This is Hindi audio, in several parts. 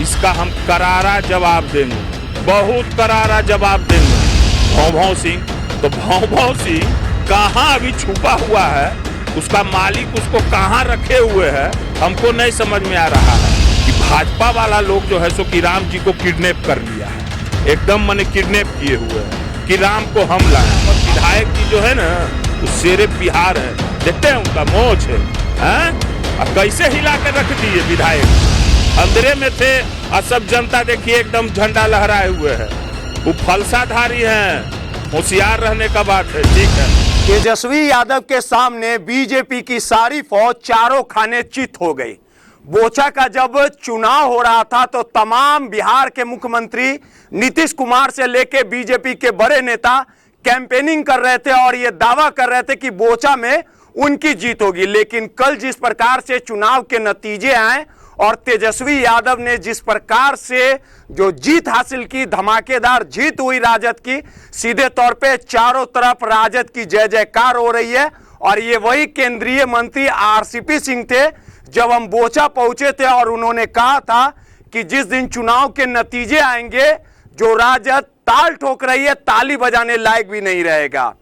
इसका हम करारा जवाब देंगे, बहुत करारा जवाब देंगे। भौभौ सिंह, तो भौभौ सिंह कहाँ अभी छुपा हुआ है, उसका मालिक उसको कहाँ रखे हुए है, हमको नहीं समझ में आ रहा है। कि भाजपा वाला लोग जो है सो कि राम जी को किडनैप कर लिया है, एकदम मैंने किडनैप किए हुए हैं कि राम को हम लाए। और विधायक जी जो है ना वो शेरे बिहार है, देखते हैं उनका मोच है, अब कैसे हिला कर रख दिए विधायक। अंधेरे में थे और सब जनता देखिए एकदम झंडा लहराए हुए है। वो फलसाधारी हैं, होशियार रहने का बात है। ठीक है, तेजस्वी यादव के सामने बीजेपी की सारी फौज चारों खाने चित हो गई। बोचा का जब चुनाव हो रहा था तो तमाम बिहार के मुख्यमंत्री नीतीश कुमार से लेके बीजेपी के बड़े नेता कैंपेनिंग कर रहे थे और ये दावा कर रहे थे कि बोचा में उनकी जीत होगी। लेकिन कल जिस प्रकार से चुनाव के नतीजे आए और तेजस्वी यादव ने जिस प्रकार से जो जीत हासिल की, धमाकेदार जीत हुई राजद की, सीधे तौर पे चारों तरफ राजद की जय जयकार हो रही है। और ये वही केंद्रीय मंत्री आरसीपी सिंह थे जब हम बोचा पहुंचे थे और उन्होंने कहा था कि जिस दिन चुनाव के नतीजे आएंगे जो राजद ताल ठोक रही है, ताली बजाने लायक भी नहीं रहेगा।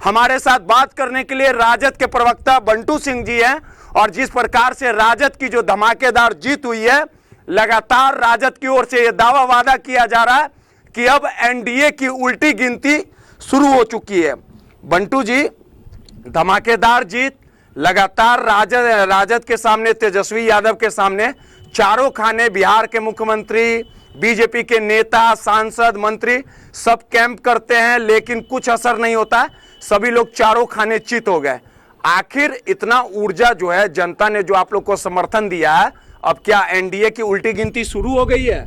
हमारे साथ बात करने के लिए राजद के प्रवक्ता बंटू सिंह जी हैं और जिस प्रकार से राजद की जो धमाकेदार जीत हुई है, लगातार राजद की ओर से यह दावा वादा किया जा रहा है कि अब एनडीए की उल्टी गिनती शुरू हो चुकी है। बंटू जी, धमाकेदार जीत, लगातार राजद के सामने, तेजस्वी यादव के सामने चारों खाने, बिहार के मुख्यमंत्री, बीजेपी के नेता, सांसद, मंत्री सब कैंप करते हैं लेकिन कुछ असर नहीं होता, सभी लोग चारों खाने चित हो गए। आखिर इतना ऊर्जा जो है जनता ने जो आप लोग को समर्थन दिया है, अब क्या एनडीए की उल्टी गिनती शुरू हो गई है?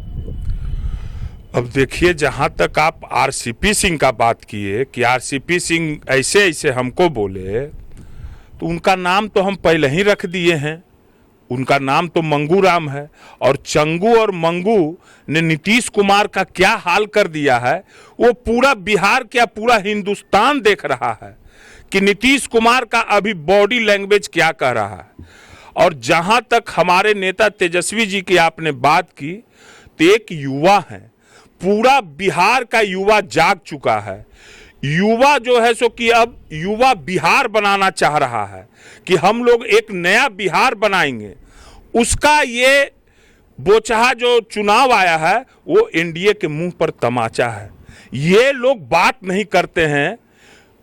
अब देखिए, जहां तक आप आरसीपी सिंह का बात किए कि आरसीपी सिंह ऐसे ऐसे हमको बोले, तो उनका नाम तो हम पहले ही रख दिए हैं। उनका नाम तो मंगू राम है और चंगू और मंगू ने नीतीश कुमार का क्या हाल कर दिया है, वो पूरा बिहार क्या पूरा हिंदुस्तान देख रहा है कि नीतीश कुमार का अभी बॉडी लैंग्वेज क्या कह रहा है। और जहां तक हमारे नेता तेजस्वी जी की आपने बात की, तो एक युवा है, पूरा बिहार का युवा जाग चुका है। युवा जो है सो कि अब युवा बिहार बनाना चाह रहा है कि हम लोग एक नया बिहार बनाएंगे। उसका ये बोचहा जो चुनाव आया है वो एनडीए के मुंह पर तमाचा है। ये लोग बात नहीं करते हैं,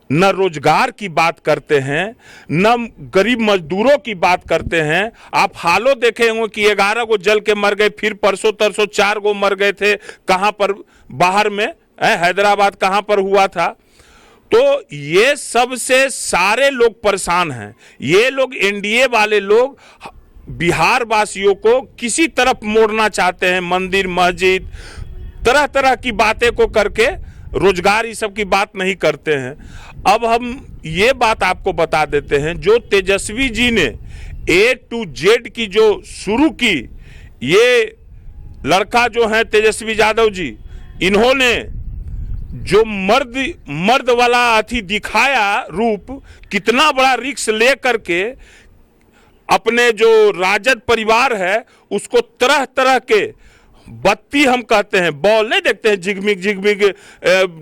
न रोजगार की बात करते हैं, न गरीब मजदूरों की बात करते हैं। आप हालों देखे होंगे कि 11 गो जल के मर गए, फिर परसों तरसों 4 गो मर गए थे। कहाँ पर? बाहर में, हैदराबाद कहाँ पर हुआ था। तो ये सब से सारे लोग परेशान हैं। ये लोग, एनडीए वाले लोग बिहार वासियों को किसी तरफ मोड़ना चाहते हैं, मंदिर मस्जिद तरह तरह की बातें को करके, रोजगार ये सब की बात नहीं करते हैं। अब हम ये बात आपको बता देते हैं, जो तेजस्वी जी ने A to Z की जो शुरू की, ये लड़का जो है तेजस्वी यादव जी, इन्होंने जो मर्द वाला अथी दिखाया रूप, कितना बड़ा रिस्क ले करके अपने जो राजद परिवार है उसको तरह तरह के बत्ती, हम कहते हैं बॉल नहीं देखते हैं, झिगमिग झिगमिग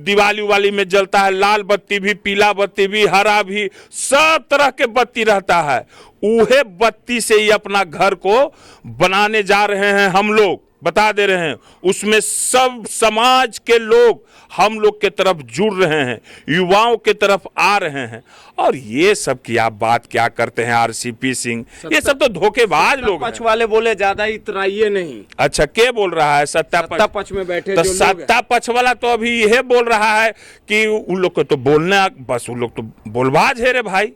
दिवाली वाली में जलता है, लाल बत्ती भी, पीला बत्ती भी, हरा भी, सब तरह के बत्ती रहता है। उहे बत्ती से ही अपना घर को बनाने जा रहे हैं हम लोग, बता दे रहे हैं। उसमें सब समाज के लोग हम लोग के तरफ जुड़ रहे हैं, युवाओं के तरफ आ रहे हैं। और ये सब की आप बात क्या करते हैं आरसीपी सिंह, ये सब तो धोखेबाज लोग हैं। पक्ष वाले बोले ज्यादा इतराइए नहीं। अच्छा, क्या बोल रहा है? सत्ता पक्ष में बैठे तो जो सत्ता पक्ष वाला तो अभी यह बोल रहा है कि उन लोग को तो बोलना, बस उन लोग तो बोलबाज है रे भाई।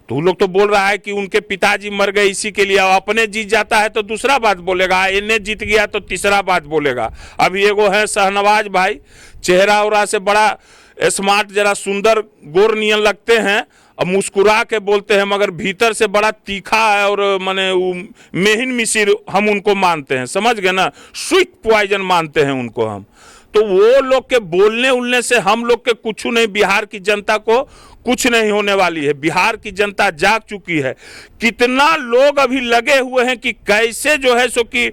तो उन लोग तो बोल रहा है कि उनके पिताजी मर गए इसी के लिए, अपने जीत जाता है तो दूसरा बात बोलेगा, इन्हें जीत गया तो तीसरा बात बोलेगा। अभी एगो है शहनवाज भाई, चेहरा उरा से बड़ा स्मार्ट, जरा सुंदर गोर नियन लगते हैं और मुस्कुरा के बोलते हैं, मगर भीतर से बड़ा तीखा है और माने मेहिन मिसिर हम उनको मानते हैं, समझ गए ना, स्वीट पॉइजन मानते हैं उनको हम। तो वो लोग के बोलने उलने से हम लोग के कुछ नहीं, बिहार की जनता को कुछ नहीं होने वाली है। बिहार की जनता जाग चुकी है। कितना लोग अभी लगे हुए हैं कि कैसे जो है सो कि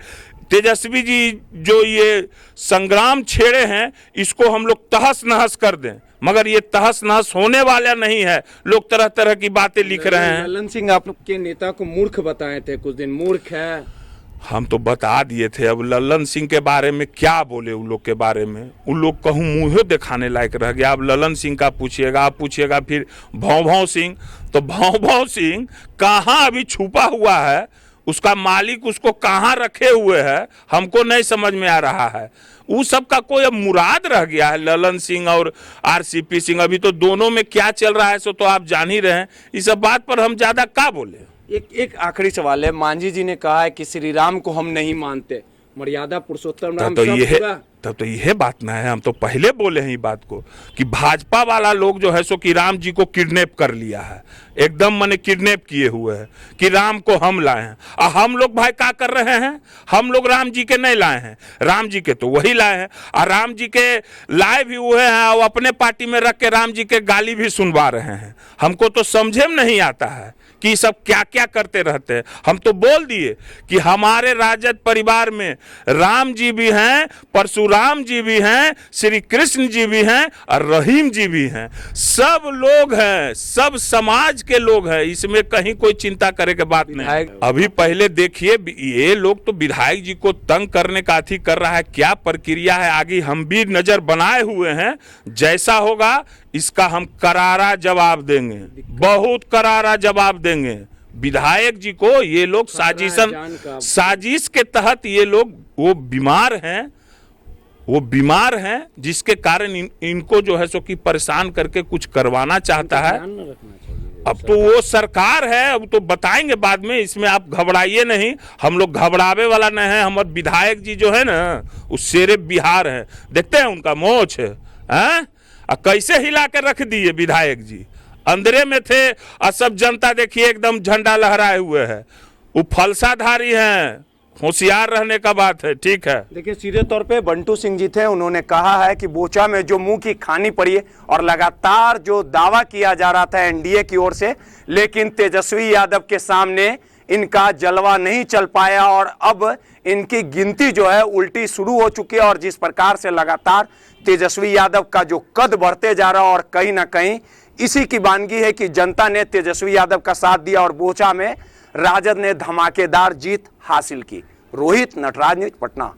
तेजस्वी जी जो ये संग्राम छेड़े हैं इसको हम लोग तहस नहस कर दें, मगर ये तहस नहस होने वाला नहीं है। लोग तरह तरह की बातें लिख रहे हैं। ललन सिंह आपके नेता को मूर्ख बताए थे कुछ दिन, मूर्ख है। हम तो बता दिए थे, अब ललन सिंह के बारे में क्या बोले उन लोग के बारे में, उन लोग कहूँ मुँह दिखाने लायक रह गया। अब ललन सिंह का पूछिएगा, आप पूछिएगा फिर भौं सिंह, तो भौं सिंह कहाँ अभी छुपा हुआ है, उसका मालिक उसको कहाँ रखे हुए है, हमको नहीं समझ में आ रहा है। वो सब का कोई अब मुराद रह गया है, ललन सिंह और आरसीपी सिंह। अभी तो दोनों में क्या चल रहा है सो तो आप जान ही रहे हैं। इस सब बात पर हम ज्यादा क्या बोले। एक आखिरी सवाल है, मांझी जी ने कहा है कि श्री राम को हम नहीं मानते, मर्यादा पुरुषोत्तम राम तब तो यह बात ना है, हम तो पहले बोले हैं ये बात को कि भाजपा वाला लोग जो है सो कि राम जी को किडनैप कर लिया है, एकदम माने किडनैप किए हुए हैं कि राम को हम लाए हैं। और हम लोग भाई क्या कर रहे हैं, हम लोग राम जी के नहीं लाए हैं, राम जी के तो वही लाए हैं। और राम जी के लाए भी हुए हैं और अपने पार्टी में रख के राम जी के गाली भी सुनवा रहे हैं। हमको तो समझे में नहीं आता है कि सब क्या क्या करते रहते हैं। हम तो बोल दिए कि हमारे राजद परिवार में राम जी भी हैं, परशुराम जी भी हैं, श्री कृष्ण जी भी हैं और रहीम जी भी हैं। सब लोग हैं, सब समाज के लोग हैं, इसमें कहीं कोई चिंता करे के बात नहीं। अभी पहले देखिए, ये लोग तो विधायक जी को तंग करने का अथी कर रहा है, क्या प्रक्रिया है आगे हम भी नजर बनाए हुए हैं। जैसा होगा इसका हम करारा जवाब देंगे, बहुत करारा जवाब देंगे। विधायक जी को ये लोग साजिश के तहत ये लोग वो बीमार हैं जिसके कारण इनको जो है सो कि परेशान करके कुछ करवाना चाहता है। अब तो वो सरकार है, अब तो बताएंगे बाद में, इसमें आप घबराइए नहीं। हम लोग घबरावे वाला नहीं है। हमारे विधायक जी जो है ना वो शेरे बिहार है, देखते हैं उनका मोछ है, कैसे हिला के रख दिए विधायक जी। अंधेरे में थे और सब जनता देखिए एकदम झंडा लहराए हुए है। वो फलसाधारी हैं, होशियार रहने का बात है। ठीक है, देखिए सीधे तौर पे बंटू सिंह जी थे, उन्होंने कहा है कि बोचा में जो मुंह की खानी पड़ी है और लगातार जो दावा किया जा रहा था एनडीए की ओर से, लेकिन तेजस्वी यादव के सामने इनका जलवा नहीं चल पाया और अब इनकी गिनती जो है उल्टी शुरू हो चुकी है। और जिस प्रकार से लगातार तेजस्वी यादव का जो कद बढ़ते जा रहा है और कहीं ना कहीं इसी की वानगी है कि जनता ने तेजस्वी यादव का साथ दिया और बोचा में राजद ने धमाकेदार जीत हासिल की। रोहित, नटराज न्यूज, पटना।